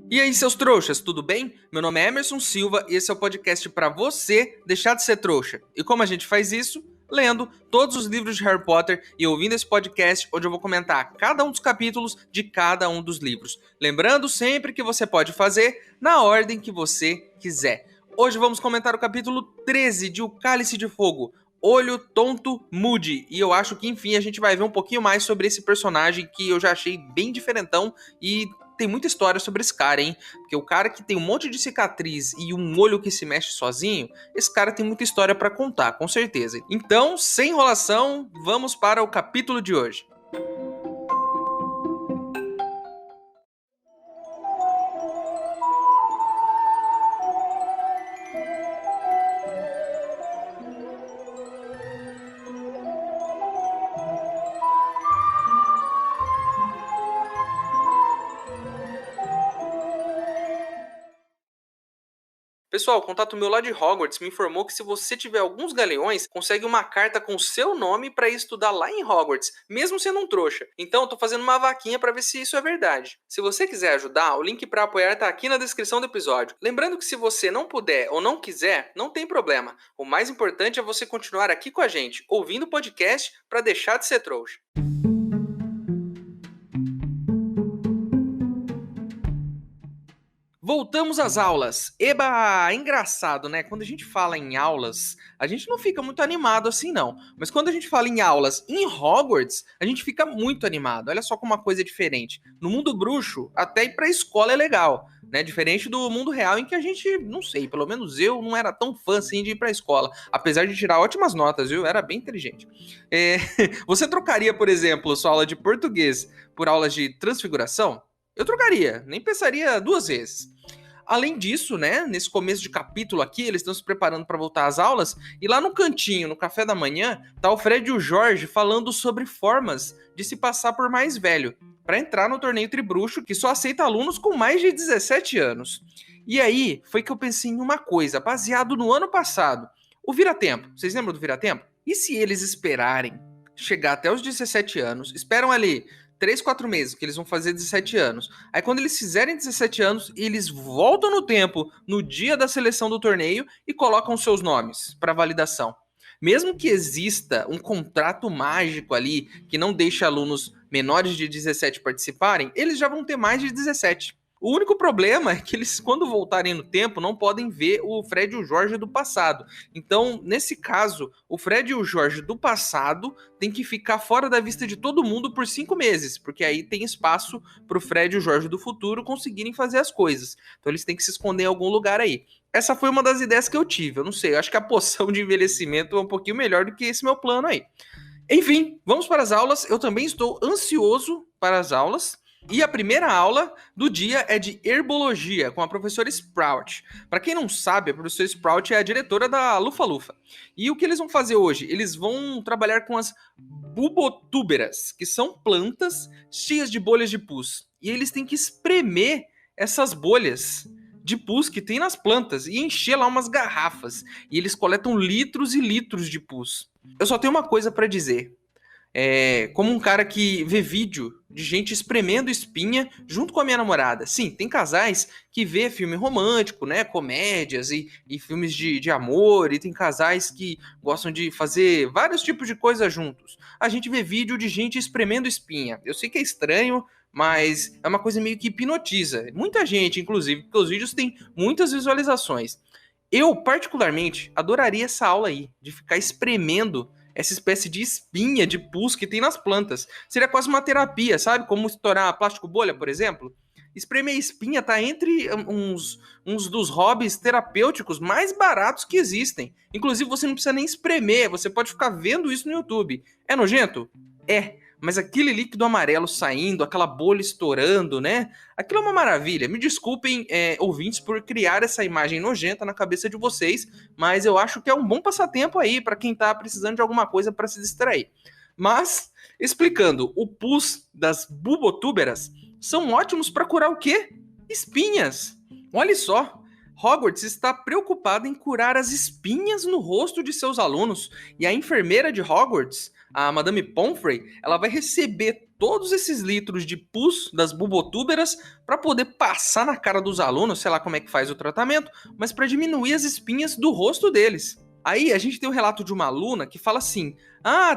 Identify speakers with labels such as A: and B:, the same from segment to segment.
A: E aí, seus trouxas, tudo bem? Meu nome é Emerson Silva e esse é o podcast para você deixar de ser trouxa. E como a gente faz isso? Lendo todos os livros de Harry Potter e ouvindo esse podcast, onde eu vou comentar cada um dos capítulos de cada um dos livros. Lembrando sempre que você pode fazer na ordem que você quiser. Hoje vamos comentar o capítulo 13 de O Cálice de Fogo, Olho Tonto Moody. E eu acho que, enfim, a gente vai ver um pouquinho mais sobre esse personagem que eu já achei bem diferentão e tem muita história sobre esse cara, hein? Porque o cara que tem um monte de cicatriz e um olho que se mexe sozinho, esse cara tem muita história pra contar, com certeza. Então, sem enrolação, vamos para o capítulo de hoje. Pessoal, o contato meu lá de Hogwarts me informou que se você tiver alguns galeões, consegue uma carta com o seu nome para ir estudar lá em Hogwarts, mesmo sendo um trouxa. Então eu tô fazendo uma vaquinha para ver se isso é verdade. Se você quiser ajudar, o link para apoiar tá aqui na descrição do episódio. Lembrando que se você não puder ou não quiser, não tem problema. O mais importante é você continuar aqui com a gente, ouvindo o podcast para deixar de ser trouxa. Voltamos às aulas. Eba, engraçado, né? Quando a gente fala em aulas, a gente não fica muito animado assim, não. Mas quando a gente fala em aulas em Hogwarts, a gente fica muito animado. Olha só como uma coisa é diferente. No mundo bruxo, até ir pra escola é legal, né? Diferente do mundo real em que a gente, não sei, pelo menos eu não era tão fã assim de ir pra escola. Apesar de tirar ótimas notas, viu? Era bem inteligente. É... Você trocaria, por exemplo, sua aula de português por aulas de transfiguração? Eu trocaria, nem pensaria duas vezes. Além disso, né, nesse começo de capítulo aqui, eles estão se preparando para voltar às aulas, e lá no cantinho, no café da manhã, tá o Fred e o Jorge falando sobre formas de se passar por mais velho, para entrar no torneio Tribruxo, que só aceita alunos com mais de 17 anos. E aí, foi que eu pensei em uma coisa, baseado no ano passado. O Vira-Tempo, vocês lembram do Vira-Tempo? E se eles esperarem chegar até os 17 anos, esperam ali 3, 4 meses, que eles vão fazer 17 anos. Aí quando eles fizerem 17 anos, eles voltam no tempo, no dia da seleção do torneio, e colocam seus nomes para validação. Mesmo que exista um contrato mágico ali, que não deixe alunos menores de 17 participarem, eles já vão ter mais de 17. O único problema é que eles, quando voltarem no tempo, não podem ver o Fred e o Jorge do passado. Então, nesse caso, o Fred e o Jorge do passado têm que ficar fora da vista de todo mundo por 5 meses, porque aí tem espaço para o Fred e o Jorge do futuro conseguirem fazer as coisas. Então, eles têm que se esconder em algum lugar aí. Essa foi uma das ideias que eu tive. Eu não sei, eu acho que a poção de envelhecimento é um pouquinho melhor do que esse meu plano aí. Enfim, vamos para as aulas. Eu também estou ansioso para as aulas. E a primeira aula do dia é de herbologia com a professora Sprout. Para quem não sabe, a professora Sprout é a diretora da Lufa-Lufa. E o que eles vão fazer hoje? Eles vão trabalhar com as bubotúberas, que são plantas cheias de bolhas de pus. E eles têm que espremer essas bolhas de pus que tem nas plantas e encher lá umas garrafas. E eles coletam litros e litros de pus. Eu só tenho uma coisa para dizer. Como um cara que vê vídeo de gente espremendo espinha junto com a minha namorada. Sim, tem casais que vê filme romântico, né? Comédias e filmes de amor, e tem casais que gostam de fazer vários tipos de coisas juntos. A gente vê vídeo de gente espremendo espinha. Eu sei que é estranho, mas é uma coisa meio que hipnotiza. Muita gente, inclusive, porque os vídeos têm muitas visualizações. Eu, particularmente, adoraria essa aula aí, de ficar espremendo essa espécie de espinha, de pus que tem nas plantas. Seria quase uma terapia, sabe? Como estourar plástico bolha, por exemplo. Espremer espinha tá entre uns dos hobbies terapêuticos mais baratos que existem. Inclusive, você não precisa nem espremer, você pode ficar vendo isso no YouTube. É nojento? É. Mas aquele líquido amarelo saindo, aquela bolha estourando, né? Aquilo é uma maravilha. Me desculpem, ouvintes, por criar essa imagem nojenta na cabeça de vocês, mas eu acho que é um bom passatempo aí para quem tá precisando de alguma coisa para se distrair. Mas, explicando, o pus das bubotúberas são ótimos para curar o quê? Espinhas. Olha só, Hogwarts está preocupada em curar as espinhas no rosto de seus alunos, e a enfermeira de Hogwarts, a Madame Pomfrey, ela vai receber todos esses litros de pus das bulbotúberas para poder passar na cara dos alunos, sei lá como é que faz o tratamento, mas para diminuir as espinhas do rosto deles. Aí a gente tem um relato de uma aluna que fala assim: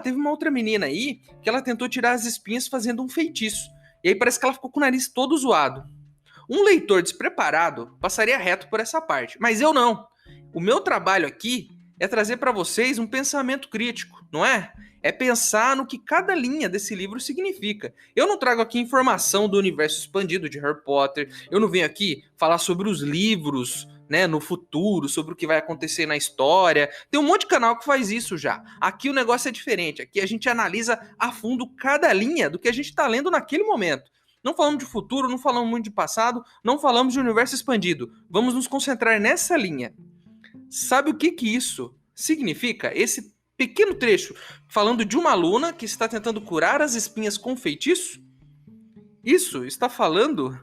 A: teve uma outra menina aí que ela tentou tirar as espinhas fazendo um feitiço. E aí parece que ela ficou com o nariz todo zoado. Um leitor despreparado passaria reto por essa parte, mas eu não. O meu trabalho aqui é trazer para vocês um pensamento crítico, não é? É pensar no que cada linha desse livro significa. Eu não trago aqui informação do universo expandido de Harry Potter, eu não venho aqui falar sobre os livros, né, no futuro, sobre o que vai acontecer na história. Tem um monte de canal que faz isso já. Aqui o negócio é diferente, aqui a gente analisa a fundo cada linha do que a gente está lendo naquele momento. Não falamos de futuro, não falamos muito de passado, não falamos de universo expandido. Vamos nos concentrar nessa linha. Sabe o que isso significa? Esse pequeno trecho falando de uma aluna que está tentando curar as espinhas com feitiço? Isso está falando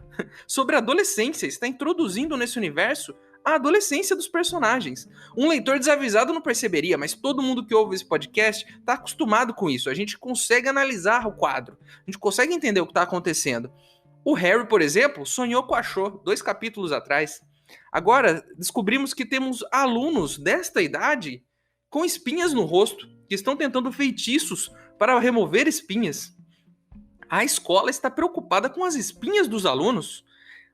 A: sobre a adolescência, está introduzindo nesse universo a adolescência dos personagens. Um leitor desavisado não perceberia, mas todo mundo que ouve esse podcast está acostumado com isso. A gente consegue analisar o quadro, a gente consegue entender o que está acontecendo. O Harry, por exemplo, sonhou com a Cho 2 capítulos atrás. Agora, descobrimos que temos alunos desta idade com espinhas no rosto, que estão tentando feitiços para remover espinhas. A escola está preocupada com as espinhas dos alunos.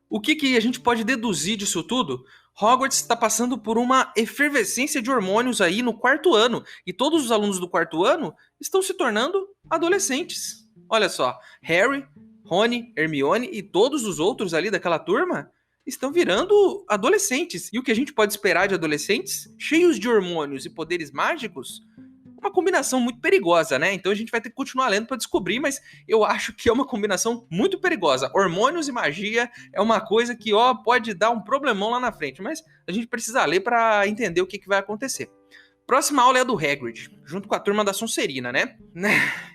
A: O que a gente pode deduzir disso tudo? Hogwarts está passando por uma efervescência de hormônios aí no 4º ano, e todos os alunos do 4º ano estão se tornando adolescentes. Olha só, Harry, Rony, Hermione e todos os outros ali daquela turma estão virando adolescentes. E o que a gente pode esperar de adolescentes cheios de hormônios e poderes mágicos? Uma combinação muito perigosa, né? Então a gente vai ter que continuar lendo para descobrir, mas eu acho que é uma combinação muito perigosa. Hormônios e magia é uma coisa que pode dar um problemão lá na frente, mas a gente precisa ler para entender o que vai acontecer. Próxima aula é a do Hagrid, junto com a turma da Sonserina, né?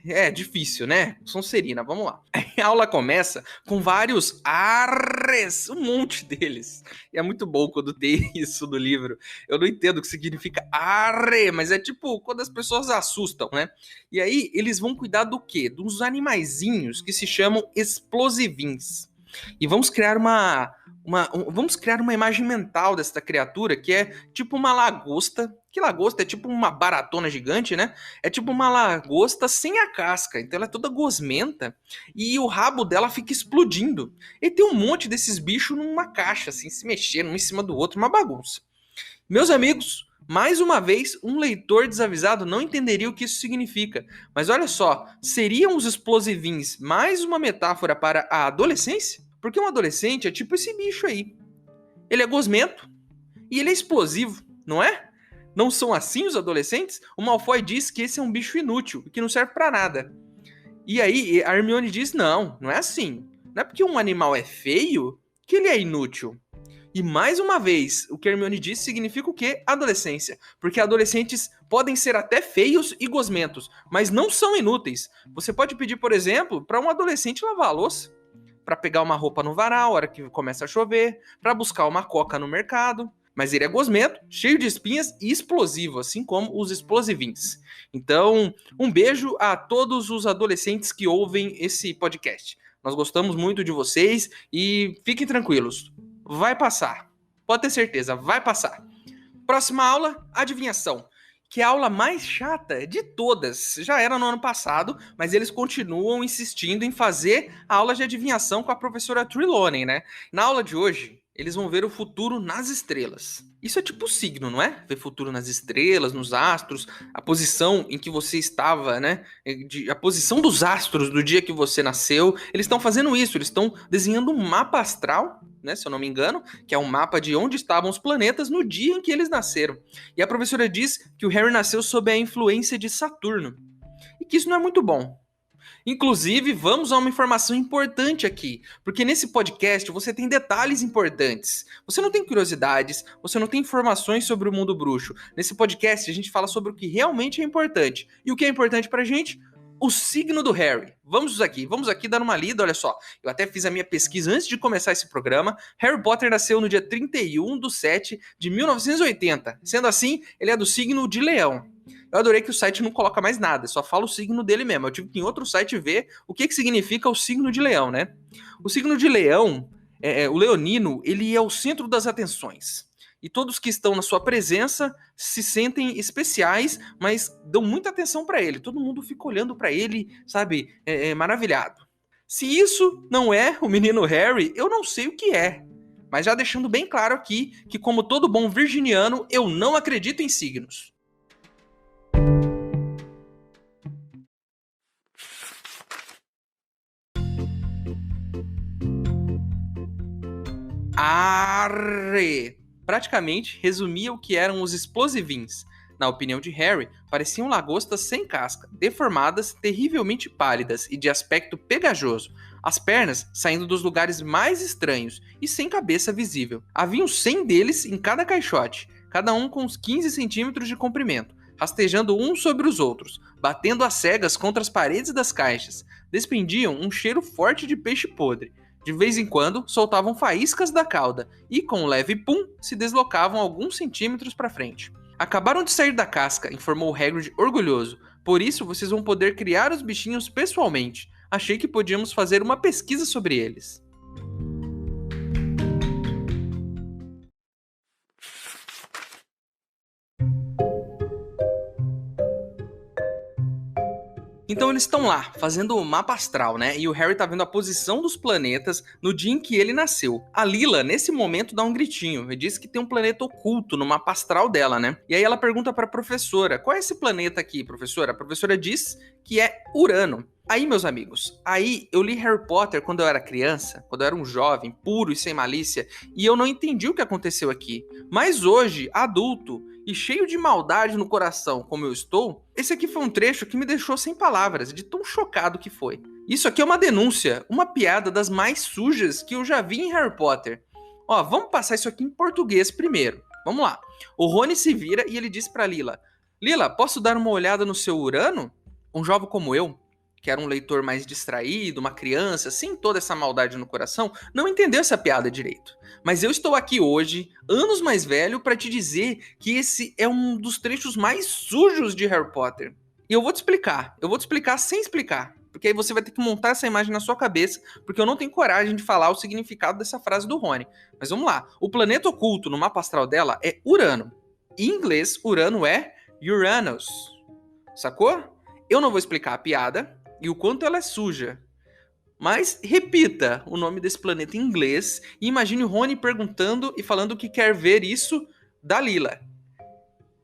A: É difícil, né? Sonserina, vamos lá. A aula começa com vários arres, um monte deles. E é muito bom quando tem isso no livro. Eu não entendo o que significa arre, mas é tipo quando as pessoas assustam, né? E aí eles vão cuidar do quê? Dos animaizinhos que se chamam explosivins. E vamos criar vamos criar uma imagem mental dessa criatura que é tipo uma lagosta. Que lagosta? É tipo uma baratona gigante, né? É tipo uma lagosta sem a casca. Então ela é toda gosmenta e o rabo dela fica explodindo. E tem um monte desses bichos numa caixa, assim, se mexendo um em cima do outro, uma bagunça. Meus amigos, mais uma vez, um leitor desavisado não entenderia o que isso significa. Mas olha só, seriam os explosivins mais uma metáfora para a adolescência? Porque um adolescente é tipo esse bicho aí. Ele é gosmento e ele é explosivo, não é? Não são assim os adolescentes? O Malfoy diz que esse é um bicho inútil e que não serve pra nada. E aí a Hermione diz, não é assim. Não é porque um animal é feio que ele é inútil. E mais uma vez, o que a Hermione diz significa o quê? Adolescência. Porque adolescentes podem ser até feios e gosmentos, mas não são inúteis. Você pode pedir, por exemplo, para um adolescente lavar a louça, para pegar uma roupa no varal, a hora que começa a chover, para buscar uma coca no mercado. Mas ele é gosmento, cheio de espinhas e explosivo, assim como os explosivins. Então, um beijo a todos os adolescentes que ouvem esse podcast. Nós gostamos muito de vocês e fiquem tranquilos. Vai passar. Pode ter certeza, vai passar. Próxima aula, adivinhação. Que é a aula mais chata de todas. Já era no ano passado, mas eles continuam insistindo em fazer a aula de adivinhação com a professora Trelawney, né? Na aula de hoje, eles vão ver o futuro nas estrelas. Isso é tipo signo, não é? Ver futuro nas estrelas, nos astros, a posição em que você estava, né? A posição dos astros do dia que você nasceu. Eles estão fazendo isso, eles estão desenhando um mapa astral, né? Se eu não me engano, que é um mapa de onde estavam os planetas no dia em que eles nasceram. E a professora diz que o Harry nasceu sob a influência de Saturno. E que isso não é muito bom. Inclusive, vamos a uma informação importante aqui, porque nesse podcast você tem detalhes importantes. Você não tem curiosidades, você não tem informações sobre o mundo bruxo. Nesse podcast a gente fala sobre o que realmente é importante. E o que é importante pra gente? O signo do Harry. Vamos aqui dar uma lida, olha só. Eu até fiz a minha pesquisa antes de começar esse programa. Harry Potter nasceu no dia 31/7/1980. Sendo assim, ele é do signo de Leão. Eu adorei que o site não coloca mais nada, só fala o signo dele mesmo. Eu tive que ir em outro site ver o que significa o signo de leão, né? O signo de leão, o leonino, ele é o centro das atenções. E todos que estão na sua presença se sentem especiais, mas dão muita atenção para ele. Todo mundo fica olhando para ele, sabe, maravilhado. Se isso não é o menino Harry, eu não sei o que é. Mas já deixando bem claro aqui que, como todo bom virginiano, eu não acredito em signos. Arre! Praticamente resumia o que eram os explosivins. Na opinião de Harry, pareciam lagostas sem casca, deformadas, terrivelmente pálidas e de aspecto pegajoso, as pernas saindo dos lugares mais estranhos e sem cabeça visível. Haviam 100 deles em cada caixote, cada um com uns 15 centímetros de comprimento, rastejando uns sobre os outros, batendo às cegas contra as paredes das caixas. Desprendiam um cheiro forte de peixe podre. De vez em quando, soltavam faíscas da cauda e, com um leve pum, se deslocavam alguns centímetros para frente. Acabaram de sair da casca, informou Hagrid orgulhoso. Por isso, vocês vão poder criar os bichinhos pessoalmente. Achei que podíamos fazer uma pesquisa sobre eles. Então eles estão lá, fazendo o mapa astral, né? E o Harry tá vendo a posição dos planetas no dia em que ele nasceu. A Lila, nesse momento, dá um gritinho e diz que tem um planeta oculto no mapa astral dela, né? E aí ela pergunta pra professora, qual é esse planeta aqui, professora? A professora diz que é Urano. Aí, meus amigos, eu li Harry Potter quando eu era criança, quando eu era um jovem, puro e sem malícia, e eu não entendi o que aconteceu aqui. Mas hoje, adulto, e cheio de maldade no coração como eu estou, esse aqui foi um trecho que me deixou sem palavras, de tão chocado que foi. Isso aqui é uma denúncia, uma piada das mais sujas que eu já vi em Harry Potter. Ó, vamos passar isso aqui em português primeiro. Vamos lá. O Rony se vira e ele diz pra Lila, Lila, posso dar uma olhada no seu Urano? Um jovem como eu, que era um leitor mais distraído, uma criança, sem toda essa maldade no coração, não entendeu essa piada direito. Mas eu estou aqui hoje, anos mais velho, para te dizer que esse é um dos trechos mais sujos de Harry Potter. E eu vou te explicar sem explicar, porque aí você vai ter que montar essa imagem na sua cabeça, porque eu não tenho coragem de falar o significado dessa frase do Rony. Mas vamos lá, o planeta oculto no mapa astral dela é Urano. Em inglês, Urano é Uranus. Sacou? Eu não vou explicar a piada, e o quanto ela é suja. Mas repita o nome desse planeta em inglês e imagine o Rony perguntando e falando que quer ver isso da Lila.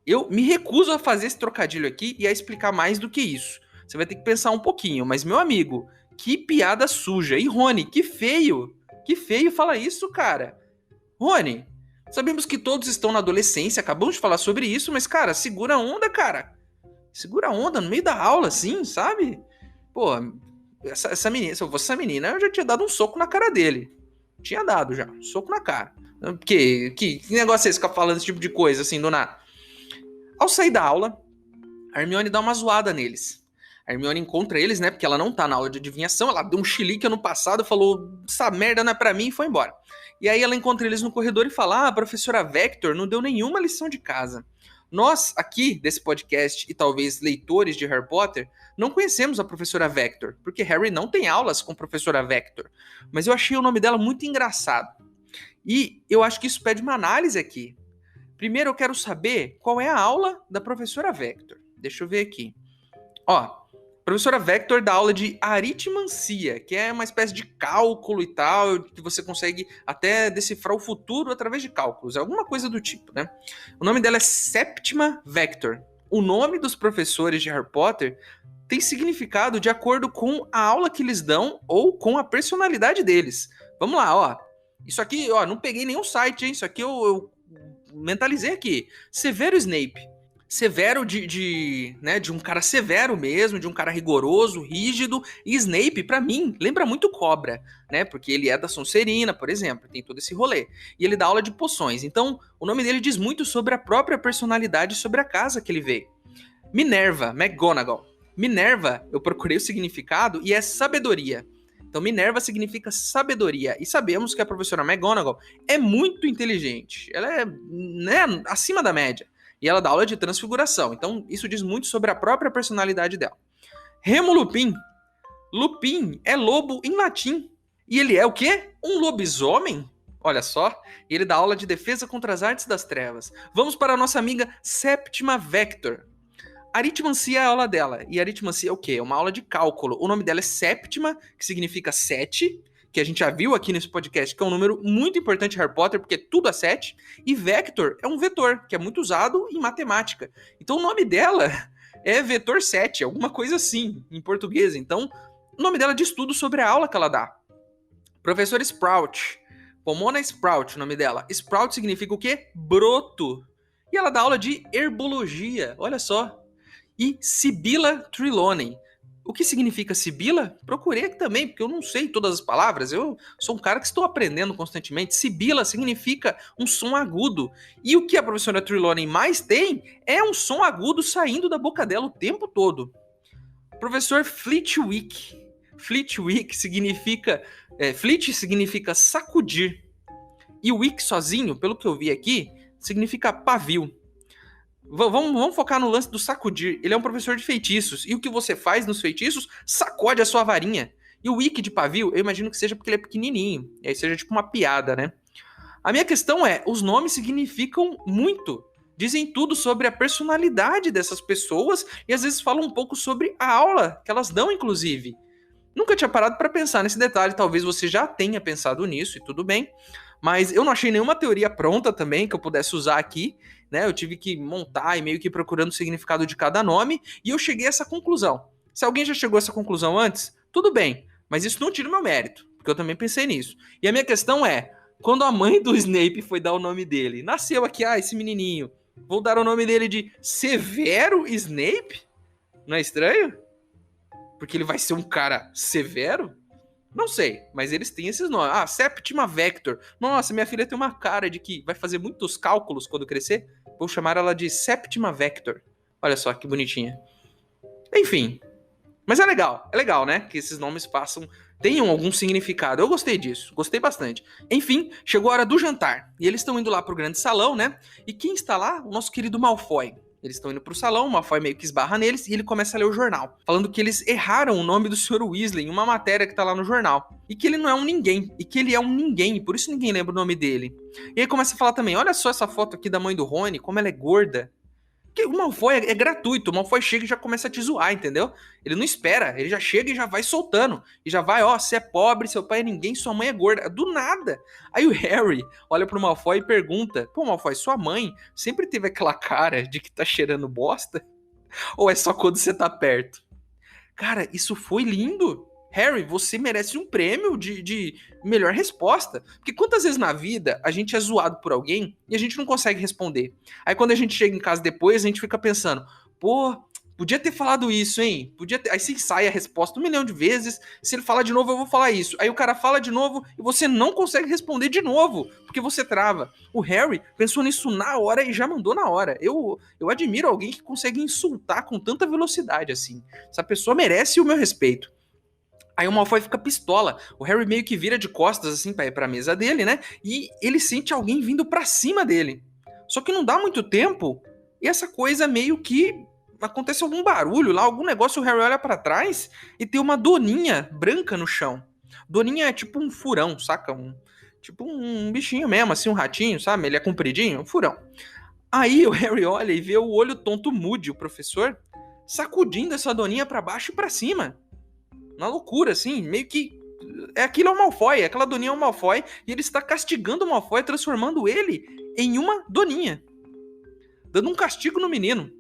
A: Eu me recuso a fazer esse trocadilho aqui e a explicar mais do que isso. Você vai ter que pensar um pouquinho, mas meu amigo, que piada suja. E Rony, que feio fala isso, cara. Rony, sabemos que todos estão na adolescência, acabamos de falar sobre isso, mas cara, segura a onda, cara. Segura a onda no meio da aula, assim, sabe? Pô, essa menina, se eu fosse essa menina, eu já tinha dado um soco na cara dele. Tinha dado já, um soco na cara. Que negócio é esse ficar falando esse tipo de coisa, assim, do nada? Ao sair da aula, a Hermione dá uma zoada neles. A Hermione encontra eles, né, porque ela não tá na aula de adivinhação, ela deu um chilique ano passado, falou, essa merda não é pra mim, e foi embora. E aí ela encontra eles no corredor e fala, a professora Vector não deu nenhuma lição de casa. Nós, aqui, desse podcast, e talvez leitores de Harry Potter, não conhecemos a professora Vector, porque Harry não tem aulas com a professora Vector. Mas eu achei o nome dela muito engraçado. E eu acho que isso pede uma análise aqui. Primeiro eu quero saber qual é a aula da professora Vector. Deixa eu ver aqui. Ó, professora Vector dá aula de aritmancia, que é uma espécie de cálculo e tal, que você consegue até decifrar o futuro através de cálculos, é alguma coisa do tipo, né? O nome dela é Séptima Vector. O nome dos professores de Harry Potter tem significado de acordo com a aula que eles dão ou com a personalidade deles. Vamos lá, ó. Isso aqui, ó, não peguei nenhum site, hein? Isso aqui eu mentalizei aqui. Severo Snape. Severo né, de um cara severo mesmo, de um cara rigoroso, rígido. E Snape, pra mim, lembra muito Cobra, né? Porque ele é da Sonserina, por exemplo, tem todo esse rolê. E ele dá aula de poções. Então, o nome dele diz muito sobre a própria personalidade, sobre a casa que ele veio. Minerva, McGonagall. Minerva, eu procurei o significado e é sabedoria. Então, Minerva significa sabedoria. E sabemos que a professora McGonagall é muito inteligente. Ela é, né, acima da média. E ela dá aula de transfiguração. Então, isso diz muito sobre a própria personalidade dela. Remo Lupin. Lupin é lobo em latim. E ele é o quê? Um lobisomem? Olha só. E ele dá aula de defesa contra as artes das trevas. Vamos para a nossa amiga Séptima Vector. Aritmancia é a aula dela. E aritmancia é o quê? É uma aula de cálculo. O nome dela é Séptima, que significa 7, que a gente já viu aqui nesse podcast, que é um número muito importante de Harry Potter, porque tudo é 7. E Vector é um vetor, que é muito usado em matemática. Então o nome dela é Vetor 7, alguma coisa assim, em português. Então, o nome dela diz tudo sobre a aula que ela dá. Professor Sprout. Pomona Sprout, o nome dela. Sprout significa o quê? Broto. E ela dá aula de herbologia, olha só. E Sibila Trelawney. O que significa Sibila? Procurei aqui também, porque eu não sei todas as palavras. Eu sou um cara que estou aprendendo constantemente. Sibila significa um som agudo. E o que a professora Trelawney mais tem é um som agudo saindo da boca dela o tempo todo. Professor Flitwick. Flitwick significa... Flit significa sacudir. E Wick sozinho, pelo que eu vi aqui, significa pavio. Vamos focar no lance do sacudir. Ele é um professor de feitiços. E o que você faz nos feitiços? Sacode a sua varinha. E o Wick de pavio, eu imagino que seja porque ele é pequenininho. E aí seja tipo uma piada, né? A minha questão é, os nomes significam muito. Dizem tudo sobre a personalidade dessas pessoas e às vezes falam um pouco sobre a aula que elas dão, inclusive. Nunca tinha parado para pensar nesse detalhe. Talvez você já tenha pensado nisso e tudo bem. Mas eu não achei nenhuma teoria pronta também que eu pudesse usar aqui, né? Eu tive que montar e meio que ir procurando o significado de cada nome e eu cheguei a essa conclusão. Se alguém já chegou a essa conclusão antes, tudo bem, mas isso não tira o meu mérito, porque eu também pensei nisso. E a minha questão é, quando a mãe do Snape foi dar o nome dele, nasceu aqui, esse menininho, vou dar o nome dele de Severo Snape? Não é estranho? Porque ele vai ser um cara severo? Não sei, mas eles têm esses nomes. Séptima Vector. Nossa, minha filha tem uma cara de que vai fazer muitos cálculos quando crescer. Vou chamar ela de Séptima Vector. Olha só que bonitinha. Enfim. Mas é legal, né? Que esses nomes tenham algum significado. Eu gostei disso, gostei bastante. Enfim, chegou a hora do jantar. E eles estão indo lá pro grande salão, né? E quem está lá? O nosso querido Malfoy. Eles estão indo pro salão, o Malfoy meio que esbarra neles e ele começa a ler o jornal, falando que eles erraram o nome do Sr. Weasley em uma matéria que tá lá no jornal. E que ele não é um ninguém, e que ele é um ninguém, e por isso ninguém lembra o nome dele. E aí começa a falar também, olha só essa foto aqui da mãe do Rony, como ela é gorda. Porque o Malfoy é gratuito, o Malfoy chega e já começa a te zoar, entendeu? Ele não espera, ele já chega e já vai soltando. E já vai, você é pobre, seu pai é ninguém, sua mãe é gorda. Do nada. Aí o Harry olha pro Malfoy e pergunta, pô, Malfoy, sua mãe sempre teve aquela cara de que tá cheirando bosta? Ou é só quando você tá perto? Cara, isso foi lindo. Harry, você merece um prêmio de melhor resposta. Porque quantas vezes na vida a gente é zoado por alguém e a gente não consegue responder? Aí quando a gente chega em casa depois, a gente fica pensando, pô, podia ter falado isso, hein? Podia ter... Aí você ensaia a resposta 1 milhão de vezes, se ele falar de novo, eu vou falar isso. Aí o cara fala de novo e você não consegue responder de novo, porque você trava. O Harry pensou nisso na hora e já mandou na hora. Eu admiro alguém que consegue insultar com tanta velocidade assim. Essa pessoa merece o meu respeito. Aí o Malfoy fica pistola. O Harry meio que vira de costas, assim, pra mesa dele, né? E ele sente alguém vindo pra cima dele. Só que não dá muito tempo e essa coisa meio que... acontece algum barulho lá, algum negócio, o Harry olha pra trás e tem uma doninha branca no chão. Doninha é tipo um furão, saca? Tipo um bichinho mesmo, assim, um ratinho, sabe? Ele é compridinho, um furão. Aí o Harry olha e vê o olho tonto Moody, o professor, sacudindo essa doninha pra baixo e pra cima. Uma loucura, assim, meio que... Aquilo é o Malfoy, aquela doninha é o Malfoy, e ele está castigando o Malfoy, transformando ele em uma doninha. Dando um castigo no menino.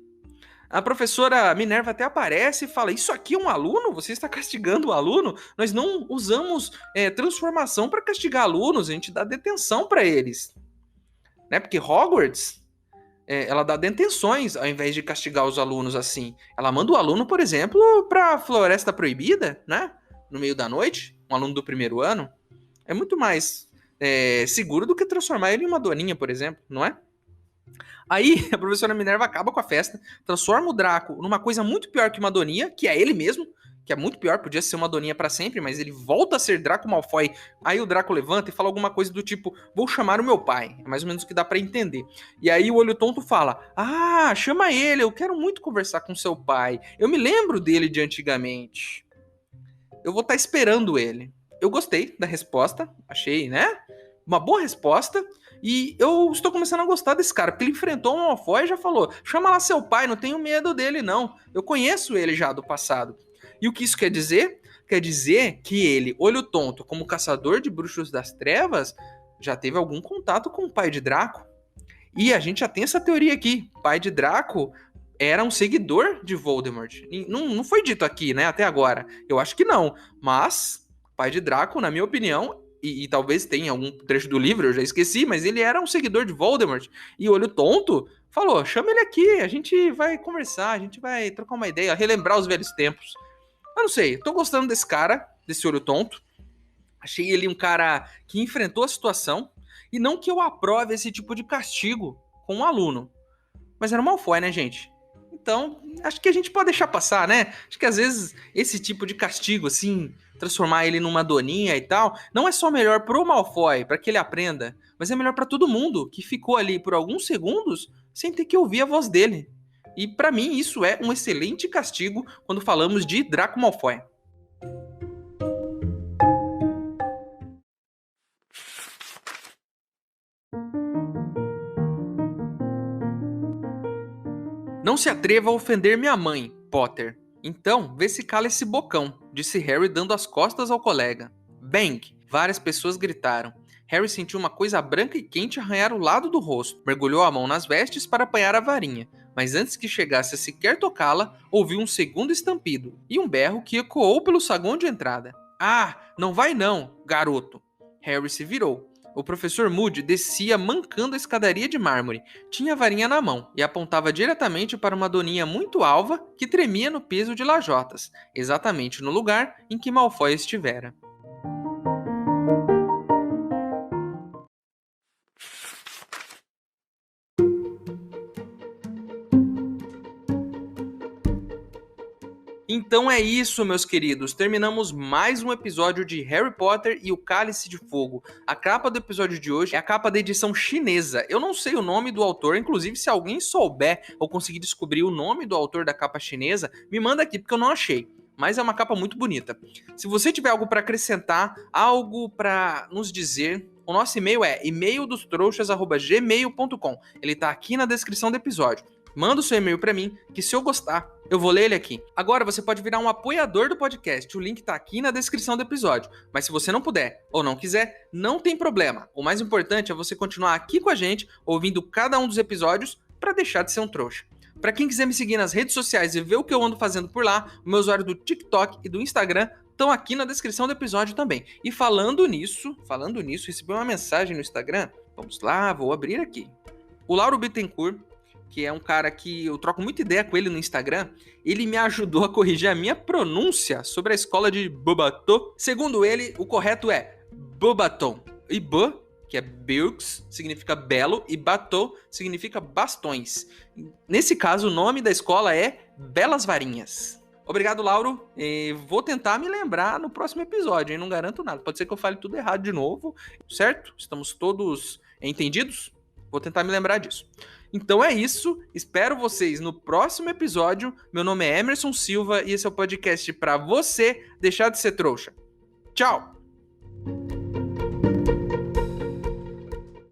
A: A professora Minerva até aparece e fala, isso aqui é um aluno? Você está castigando o aluno? Nós não usamos transformação para castigar alunos, a gente dá detenção para eles. Né? Porque Hogwarts... ela dá detenções ao invés de castigar os alunos assim. Ela manda o aluno, por exemplo, pra Floresta Proibida, né? No meio da noite, um aluno do primeiro ano. É muito mais seguro do que transformar ele em uma doninha, por exemplo, não é? Aí a professora Minerva acaba com a festa, transforma o Draco numa coisa muito pior que uma doninha, que é ele mesmo, que é muito pior, podia ser uma doninha pra sempre, mas ele volta a ser Draco Malfoy. Aí o Draco levanta e fala alguma coisa do tipo, vou chamar o meu pai. É mais ou menos o que dá pra entender. E aí o Olho Tonto fala, chama ele, eu quero muito conversar com seu pai. Eu me lembro dele de antigamente. Eu vou estar esperando ele. Eu gostei da resposta, achei, né? Uma boa resposta. E eu estou começando a gostar desse cara, porque ele enfrentou o Malfoy e já falou, chama lá seu pai, não tenho medo dele não. Eu conheço ele já do passado. E o que isso quer dizer? Quer dizer que ele, Olho Tonto, como caçador de bruxos das trevas, já teve algum contato com o pai de Draco. E a gente já tem essa teoria aqui. O pai de Draco era um seguidor de Voldemort. E não foi dito aqui, né, até agora. Eu acho que não. Mas, o pai de Draco, na minha opinião, e talvez tenha algum trecho do livro, eu já esqueci, mas ele era um seguidor de Voldemort. E Olho Tonto falou, chama ele aqui, a gente vai conversar, a gente vai trocar uma ideia, relembrar os velhos tempos. Eu não sei, tô gostando desse cara, desse Olho Tonto. Achei ele um cara que enfrentou a situação. E não que eu aprove esse tipo de castigo com um aluno. Mas era o Malfoy, né, gente? Então, acho que a gente pode deixar passar, né? Acho que às vezes esse tipo de castigo, assim, transformar ele numa doninha e tal, não é só melhor pro Malfoy, para que ele aprenda, mas é melhor para todo mundo que ficou ali por alguns segundos sem ter que ouvir a voz dele. E para mim isso é um excelente castigo quando falamos de Draco Malfoy. Não se atreva a ofender minha mãe, Potter. Então, vê se cala esse bocão, disse Harry dando as costas ao colega. Bang! Várias pessoas gritaram. Harry sentiu uma coisa branca e quente arranhar o lado do rosto. Mergulhou a mão nas vestes para apanhar a varinha, mas antes que chegasse a sequer tocá-la, ouviu um segundo estampido e um berro que ecoou pelo saguão de entrada. Ah, não vai não, garoto! Harry se virou. O professor Moody descia mancando a escadaria de mármore. Tinha a varinha na mão e apontava diretamente para uma doninha muito alva que tremia no peso de lajotas, exatamente no lugar em que Malfoy estivera. Então é isso, meus queridos. Terminamos mais um episódio de Harry Potter e o Cálice de Fogo. A capa do episódio de hoje é a capa da edição chinesa. Eu não sei o nome do autor, inclusive se alguém souber ou conseguir descobrir o nome do autor da capa chinesa, me manda aqui porque eu não achei. Mas é uma capa muito bonita. Se você tiver algo para acrescentar, algo para nos dizer, o nosso e-mail é e-maildostrouxas@gmail.com. Ele tá aqui na descrição do episódio. Manda o seu e-mail para mim, que se eu gostar, eu vou ler ele aqui. Agora você pode virar um apoiador do podcast, o link tá aqui na descrição do episódio. Mas se você não puder ou não quiser, não tem problema. O mais importante é você continuar aqui com a gente, ouvindo cada um dos episódios, para deixar de ser um trouxa. Para quem quiser me seguir nas redes sociais e ver o que eu ando fazendo por lá, o meu usuário do TikTok e do Instagram estão aqui na descrição do episódio também. E falando nisso, recebi uma mensagem no Instagram. Vamos lá, vou abrir aqui. O Lauro Bittencourt, que é um cara que eu troco muita ideia com ele no Instagram, ele me ajudou a corrigir a minha pronúncia sobre a escola de Beauxbatons. Segundo ele, o correto é Beauxbatons. E B, que é Beaux, significa belo, e bateau significa bastões. Nesse caso, o nome da escola é Belas Varinhas. Obrigado, Lauro. Vou tentar me lembrar no próximo episódio, hein? Não garanto nada. Pode ser que eu fale tudo errado de novo, certo? Estamos todos entendidos? Vou tentar me lembrar disso. Então é isso, espero vocês no próximo episódio. Meu nome é Emerson Silva e esse é o podcast para você deixar de ser trouxa. Tchau!